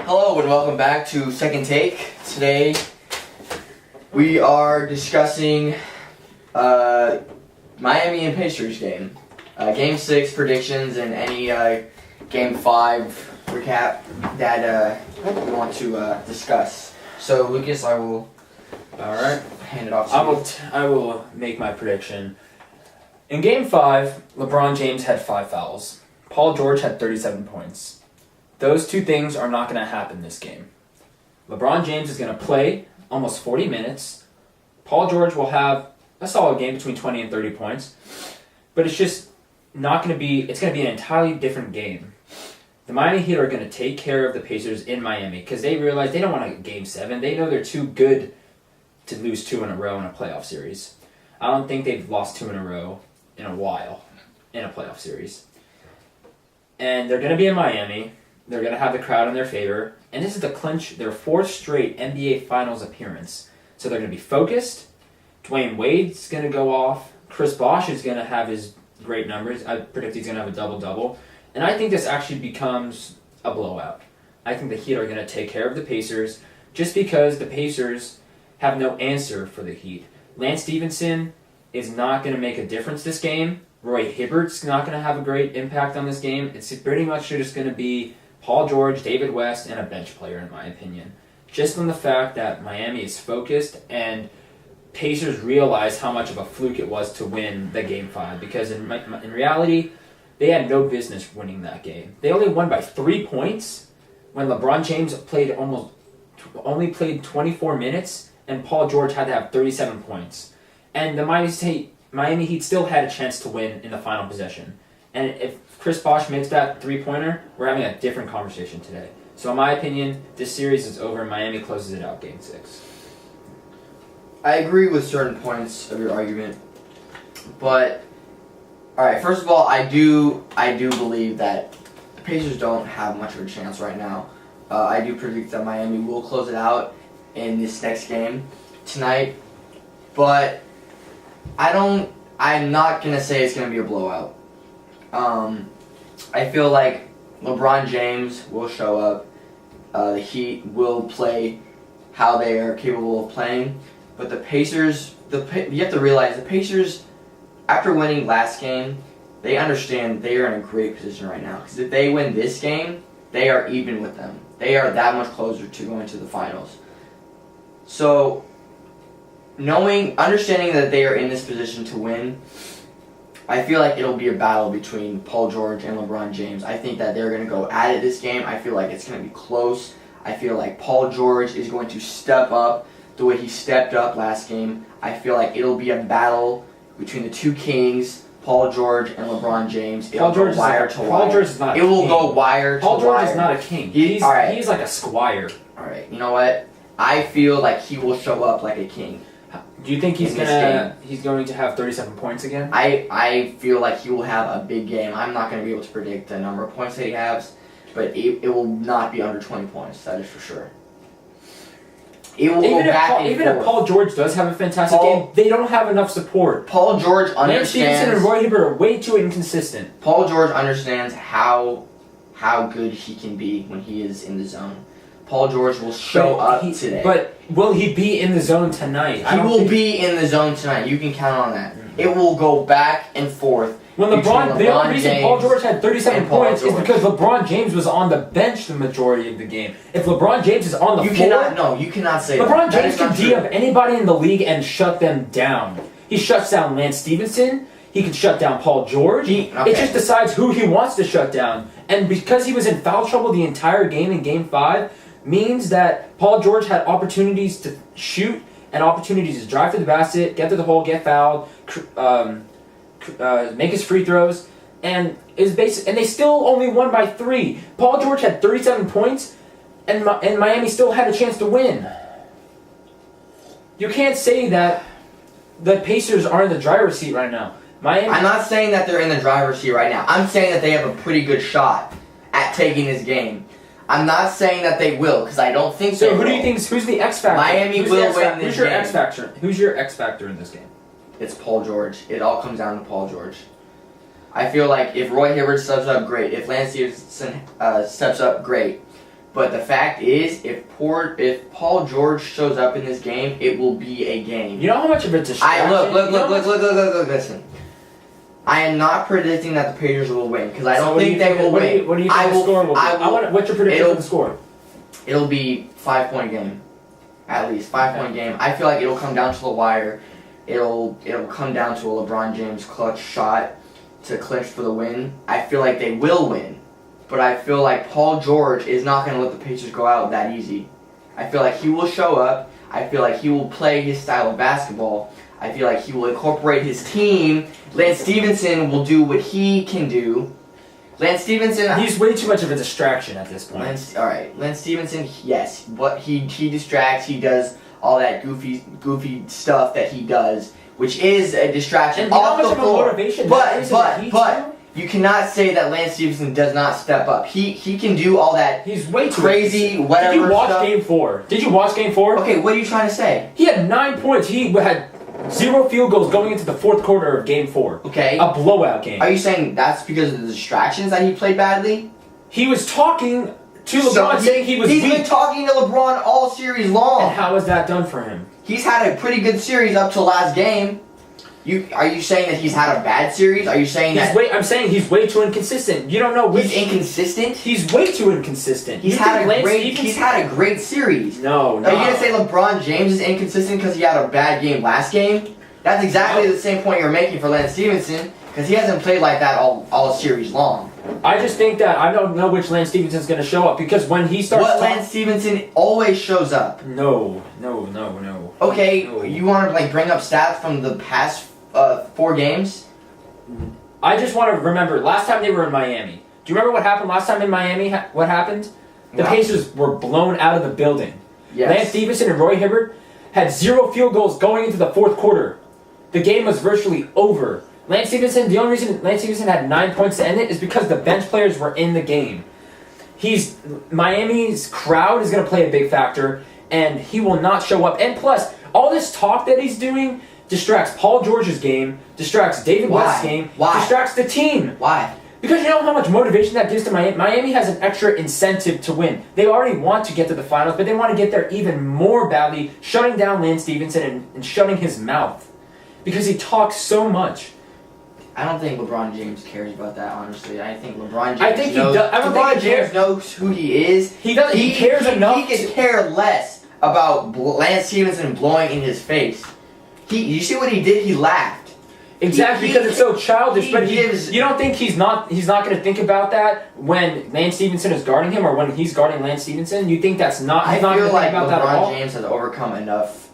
Hello and welcome back to Second Take. Today we are discussing Miami and Pacers game. Game 6 predictions and any Game 5 recap that we want to discuss. So Lucas, I will hand it off to you. I will make my prediction. In Game 5, LeBron James had 5 fouls. Paul George had 37 points. Those two things are not going to happen this game. LeBron James is going to play almost 40 minutes. Paul George will have a solid game between 20 and 30 points. But it's just not going to be, it's going to be an entirely different game. The Miami Heat are going to take care of the Pacers in Miami because they realize they don't want a Game 7. They know they're too good to lose 2 in a row in a playoff series. I don't think they've lost 2 in a row in a while in a playoff series. And they're going to be in Miami. They're going to have the crowd in their favor. And this is to clinch their 4th straight NBA Finals appearance. So they're going to be focused. Dwayne Wade's going to go off. Chris Bosh is going to have his great numbers. I predict he's going to have a double-double. And I think this actually becomes a blowout. I think the Heat are going to take care of the Pacers just because the Pacers have no answer for the Heat. Lance Stevenson is not going to make a difference this game. Roy Hibbert's not going to have a great impact on this game. It's pretty much just going to be Paul George, David West, and a bench player, in my opinion. Just on the fact that Miami is focused and Pacers realize how much of a fluke it was to win the Game 5. Because in reality, they had no business winning that game. They only won by 3 points when LeBron James only played 24 minutes and Paul George had to have 37 points. And the Miami Heat still had a chance to win in the final possession. And if Chris Bosh makes that three-pointer, we're having a different conversation today. So in my opinion, this series is over. Miami closes it out Game 6. I agree with certain points of your argument. But, alright, first of all, I do believe that the Pacers don't have much of a chance right now. I do predict that Miami will close it out in this next game tonight. But I'm not going to say it's going to be a blowout. I feel like LeBron James will show up. The Heat will play how they are capable of playing. But the Pacers, you have to realize the Pacers, after winning last game, they understand they are in a great position right now. Because if they win this game, they are even with them. They are that much closer to going to the finals. So, understanding that they are in this position to win, I feel like it'll be a battle between Paul George and LeBron James. I think that they're going to go at it this game. I feel like it's going to be close. I feel like Paul George is going to step up the way he stepped up last game. I feel like it'll be a battle between the two kings, Paul George and LeBron James. Paul George is not a king. It will go wire to wire. Paul George is not a king. He's like a squire. All right, you know what? I feel like he will show up like a king. Do you think he's going to have 37 points again? I feel like he will have a big game. I'm not going to be able to predict the number of points that he has, but it will not be under 20 points. That is for sure. It will go back and forth. Even if Paul George does have a fantastic game, they don't have enough support. Paul George understands. Lance Stevenson and Roy Hibbert are way too inconsistent. Paul George understands how good he can be when he is in the zone. Paul George will show up today. But will he be in the zone tonight? He will be in the zone tonight. You can count on that. Mm-hmm. It will go back and forth. The only reason Paul George had 37 points is because LeBron James was on the bench the majority of the game. If LeBron James is on the floor... You cannot say LeBron James can D-up anybody in the league and shut them down. He shuts down Lance Stevenson. He can shut down Paul George. It just decides who he wants to shut down. And because he was in foul trouble the entire game in Game 5... means that Paul George had opportunities to shoot and opportunities to drive to the basket, get to the hole, get fouled, make his free throws, and they still only won by 3. Paul George had 37 points, and Miami still had a chance to win. You can't say that the Pacers are in the driver's seat right now. I'm not saying that they're in the driver's seat right now. I'm saying that they have a pretty good shot at taking this game. I'm not saying that they will, because I don't think so. So who do you think? Who's the X factor? Miami will win this game. Who's your X factor in this game? It's Paul George. It all comes down to Paul George. I feel like if Roy Hibbert steps up, great. If Lance Stevenson steps up, great. But the fact is, if Paul George shows up in this game, it will be a game. You know how much of a distraction. Look, listen. I am not predicting that the Pacers will win because I don't think they will win. What do you think the score will be? What's your prediction for the score? It'll be 5-point game, at least 5-point game. I feel like it'll come down to the wire. It'll come down to a LeBron James clutch shot to clinch for the win. I feel like they will win, but I feel like Paul George is not going to let the Pacers go out that easy. I feel like he will show up. I feel like he will play his style of basketball. I feel like he will incorporate his team. Lance Stevenson will do what he can do. Lance Stevenson... He's way too much of a distraction at this point. Lance Stevenson, yes. But he distracts. He does all that goofy stuff that he does, which is a distraction and off the floor. Motivation But you cannot say that Lance Stevenson does not step up. He can do all that. He's way too crazy, whatever. Did you watch stuff. Game 4? Did you watch Game 4? Okay, what are you trying to say? He had 9 points. He had 0 field goals going into the fourth quarter of Game 4. Okay. A blowout game. Are you saying that's because of the distractions that he played badly? He was talking to LeBron, saying he was He's weak. been talking to LeBron all series long. And how was that done for him? He's had a pretty good series up to last game. Are you saying that he's had a bad series? Are you saying I'm saying he's way too inconsistent. You don't know which. He's inconsistent? He's way too inconsistent. He's had a great series. No. Are you gonna say LeBron James is inconsistent because he had a bad game last game? That's exactly the same point you're making for Lance Stevenson because he hasn't played like that all series long. I just think that I don't know which Lance Stevenson's going to show up because when he starts... Lance Stevenson always shows up. No. Okay, no. You want to bring up stats from the past 4 games? I just want to remember, last time they were in Miami. Do you remember what happened last time in Miami? What happened? The Pacers were blown out of the building. Yes. Lance Stevenson and Roy Hibbert had 0 field goals going into the fourth quarter. The game was virtually over. Lance Stevenson, the only reason Lance Stevenson had 9 points to end it is because the bench players were in the game. Miami's crowd is going to play a big factor, and he will not show up. And plus, all this talk that he's doing distracts Paul George's game, distracts David West's game, distracts the team. Why? Because you know how much motivation that gives to Miami? Miami has an extra incentive to win. They already want to get to the finals, but they want to get there even more badly, shutting down Lance Stevenson and shutting his mouth. Because he talks so much. I don't think LeBron James cares about that, honestly. I think LeBron James knows who he is. He doesn't. He cares enough. He could care less about Lance Stevenson blowing in his face. You see what he did? He laughed. Exactly, because it's so childish. But you don't think he's not going to think about that when Lance Stevenson is guarding him or when he's guarding Lance Stevenson? You think that's not? I feel like LeBron James has overcome enough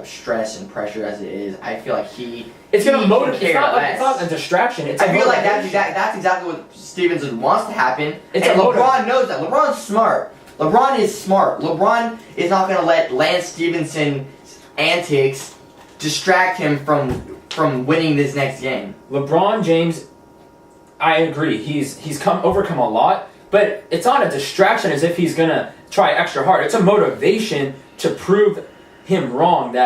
stress and pressure as it is. I feel like it's going to motivate. It's not a distraction. I feel like that's exactly what Stevenson wants to happen. And LeBron knows that. LeBron's smart. LeBron is smart. LeBron is not going to let Lance Stevenson's antics distract him from winning this next game. LeBron James, I agree. He's overcome a lot, but it's not a distraction as if he's going to try extra hard. It's a motivation to prove him wrong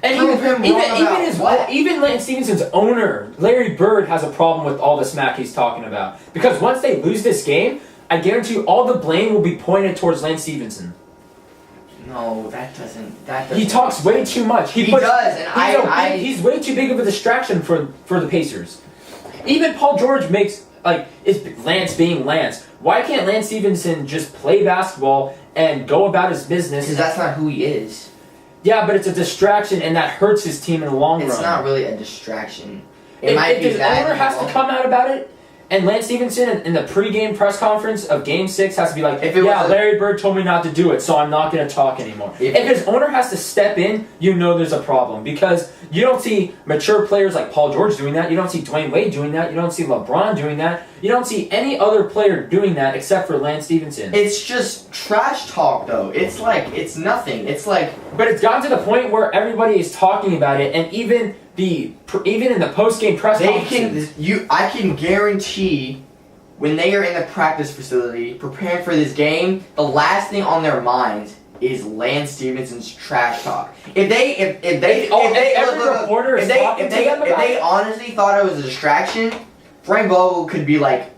even Lance Stevenson's owner, Larry Bird, has a problem with all the smack he's talking about. Because once they lose this game, I guarantee you all the blame will be pointed towards Lance Stevenson. No, that doesn't. He talks way too much. He's way too big of a distraction for the Pacers. Even Paul George is Lance being Lance. Why can't Lance Stevenson just play basketball and go about his business? Because that's not who he is. Yeah, but it's a distraction, and that hurts his team in the long run. It's not really a distraction. If the owner has to come out about it, and Lance Stevenson in the pregame press conference of Game 6 has to be like, Larry Bird told me not to do it, so I'm not going to talk anymore. If his owner has to step in, you know there's a problem. Because you don't see mature players like Paul George doing that. You don't see Dwayne Wade doing that. You don't see LeBron doing that. You don't see any other player doing that except for Lance Stevenson. It's just trash talk, though. It's nothing. But it's gotten to the point where everybody is talking about it, and even in the post-game press conference, I can guarantee when they are in the practice facility preparing for this game, the last thing on their minds is Lance Stevenson's trash talk. If they honestly thought it was a distraction, Frank Vogel could be like,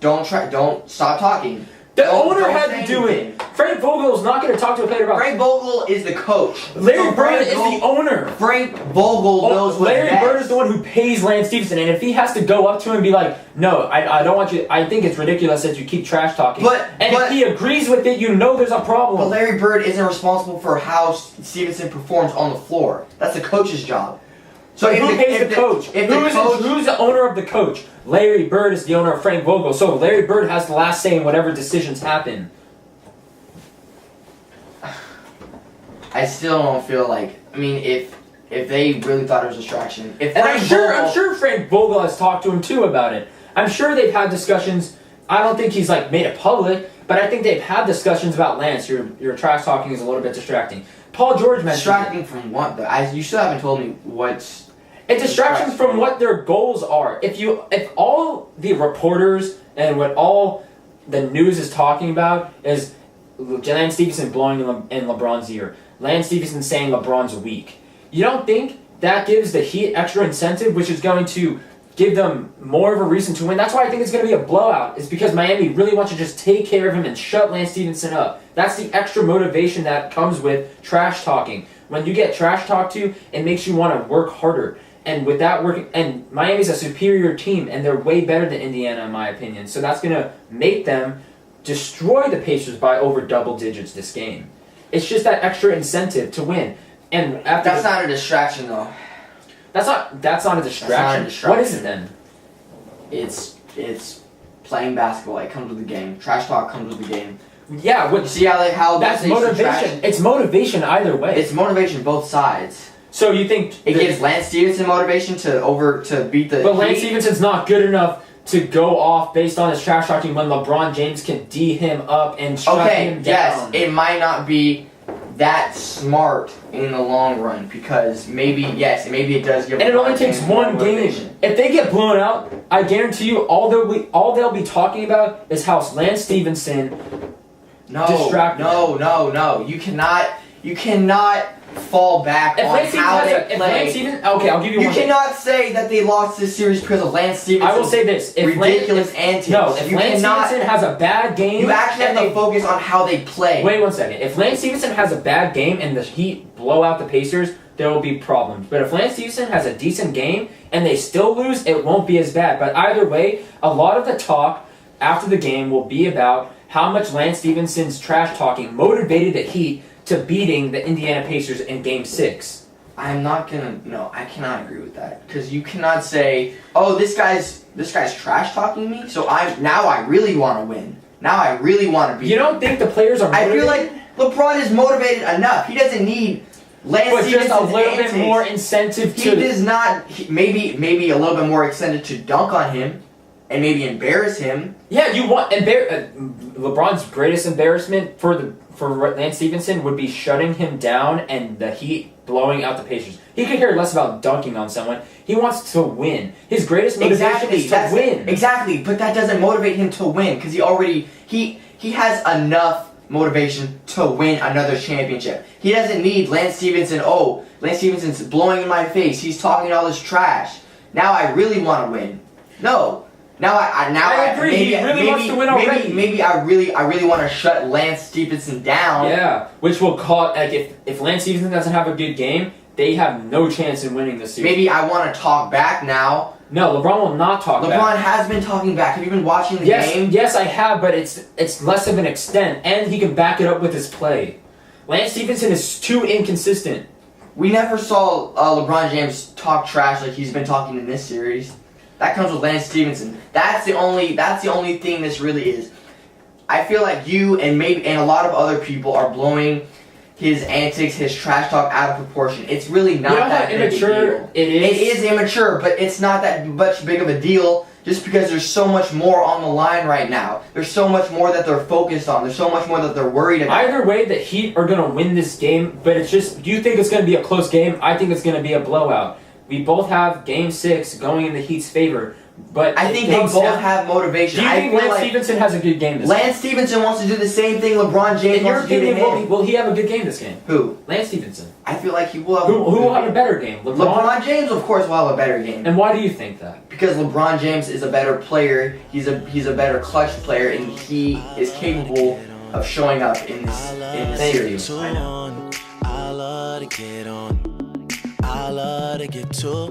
don't stop talking. The Don't owner had say to do anything. it. Frank Vogel is not going to talk to a player about. Frank Vogel is the coach. Larry So Bird Frank is the Vogel- owner. Frank Vogel knows what's Larry best. Bird is the one who pays Lance Stevenson, and if he has to go up to him and be like, "No, I don't want you. I think it's ridiculous that you keep trash talking." But if he agrees with it, you know there's a problem. But Larry Bird isn't responsible for how Stevenson performs on the floor. That's the coach's job. So who pays the coach? Who's the owner of the coach? Larry Bird is the owner of Frank Vogel. So Larry Bird has the last say in whatever decisions happen. I still don't feel like. I mean, if they really thought it was a distraction, if And Frank I'm sure Frank Vogel has talked to him too about it. I'm sure they've had discussions. I don't think he's like made it public, but I think they've had discussions about Lance. Your trash talking is a little bit distracting. Paul George mentioned distracting from what though? You still haven't told me what's. It distractions from what their goals are. If all the reporters and what all the news is talking about is Lance Stevenson blowing in LeBron's ear, Lance Stevenson saying LeBron's weak, you don't think that gives the Heat extra incentive, which is going to give them more of a reason to win? That's why I think it's going to be a blowout, is because Miami really wants to just take care of him and shut Lance Stevenson up. That's the extra motivation that comes with trash talking. When you get trash talked to, it makes you want to work harder. And with that working, and Miami's a superior team, and they're way better than Indiana, in my opinion. So that's going to make them destroy the Pacers by over double digits this game. It's just that extra incentive to win. And after That's not a distraction though. That's not a distraction. That's not a distraction. What is it then? It's playing basketball. It comes with the game. Trash talk comes with the game. Yeah, You see how that's they should motivation. trash- It's motivation either way. It's motivation both sides. So you think It gives Lance Stevenson motivation to beat the. but Lance Heat. Stevenson's not good enough to go off based on his trash talking when LeBron James can D him up and shut him Yes, down. it might not be that smart in the long run because maybe it does give. And it only LeBron takes James more one motivation. game. If they get blown out, I guarantee you, all they'll be talking about is how Lance Stevenson. Distracted. No. You cannot fall back If on Lance how they Stevenson, play. okay, I'll give you You one. cannot say that they lost this series because of Lance Stevenson. I will say this: if ridiculous antics. if You Lance cannot- Stevenson has a bad game, You actually have and to focus on how they play. Wait 1 second. If Lance Stevenson has a bad game and the Heat blow out the Pacers, there will be problems. But if Lance Stevenson has a decent game and they still lose, it won't be as bad. But either way, a lot of the talk after the game will be about how much Lance Stevenson's trash talking motivated the Heat to beating the Indiana Pacers in Game 6. I'm not gonna. No, I cannot agree with that because you cannot say, "Oh, this guy's trash talking me." So I really want to win. Now I really want to beat. You don't think the players are I motivated? feel like LeBron is motivated enough. He doesn't need Lance but just a Stevenson's little antics. bit more incentive He to... does not. Maybe a little bit more extended to dunk on him, and maybe embarrass him. Yeah, you want LeBron's greatest embarrassment for Lance Stevenson would be shutting him down and the Heat blowing out the Pacers. He could care less about dunking on someone. He wants to win. His greatest motivation is to win. Exactly, but that doesn't motivate him to win because he has enough motivation to win another championship. He doesn't need Lance Stevenson. Oh, Lance Stevenson's blowing in my face. He's talking all this trash. Now I really want to win. No. I agree. Maybe, He really wants to win already. Maybe I really want to shut Lance Stevenson down. Yeah, which will cause if Lance Stevenson doesn't have a good game, they have no chance in winning this series. Maybe I want to talk back now. No, LeBron will not talk back. LeBron has been talking back. Have you been watching the game? Yes, I have, but it's less of an extent, and he can back it up with his play. Lance Stevenson is too inconsistent. We never saw LeBron James talk trash like he's been talking in this series. That comes with Lance Stevenson. That's the only thing this really is. I feel like you and a lot of other people are blowing his antics, his trash talk out of proportion. It's really not that big a deal. It is. It is immature, but it's not that much big of a deal just because there's so much more on the line right now. There's so much more that they're focused on. There's so much more that they're worried about. Either way, the Heat are going to win this game, but it's just, do you think it's going to be a close game? I think it's going to be a blowout. We both have Game 6 going in the Heat's favor. But I think it they comes both down- have motivation. Do you I think feel Lance like Stevenson has a good game this game? Lance Stevenson wants to do the same thing LeBron James In your wants to do to opinion, him. will he have a good game this game? Who? Lance Stevenson. I feel like he will have Who will have a better game? LeBron James, of course, will have a better game. And why do you think that? Because LeBron James is a better player, he's a better clutch player, and he is capable of showing up in this series. I know. I love to get on. I love to get to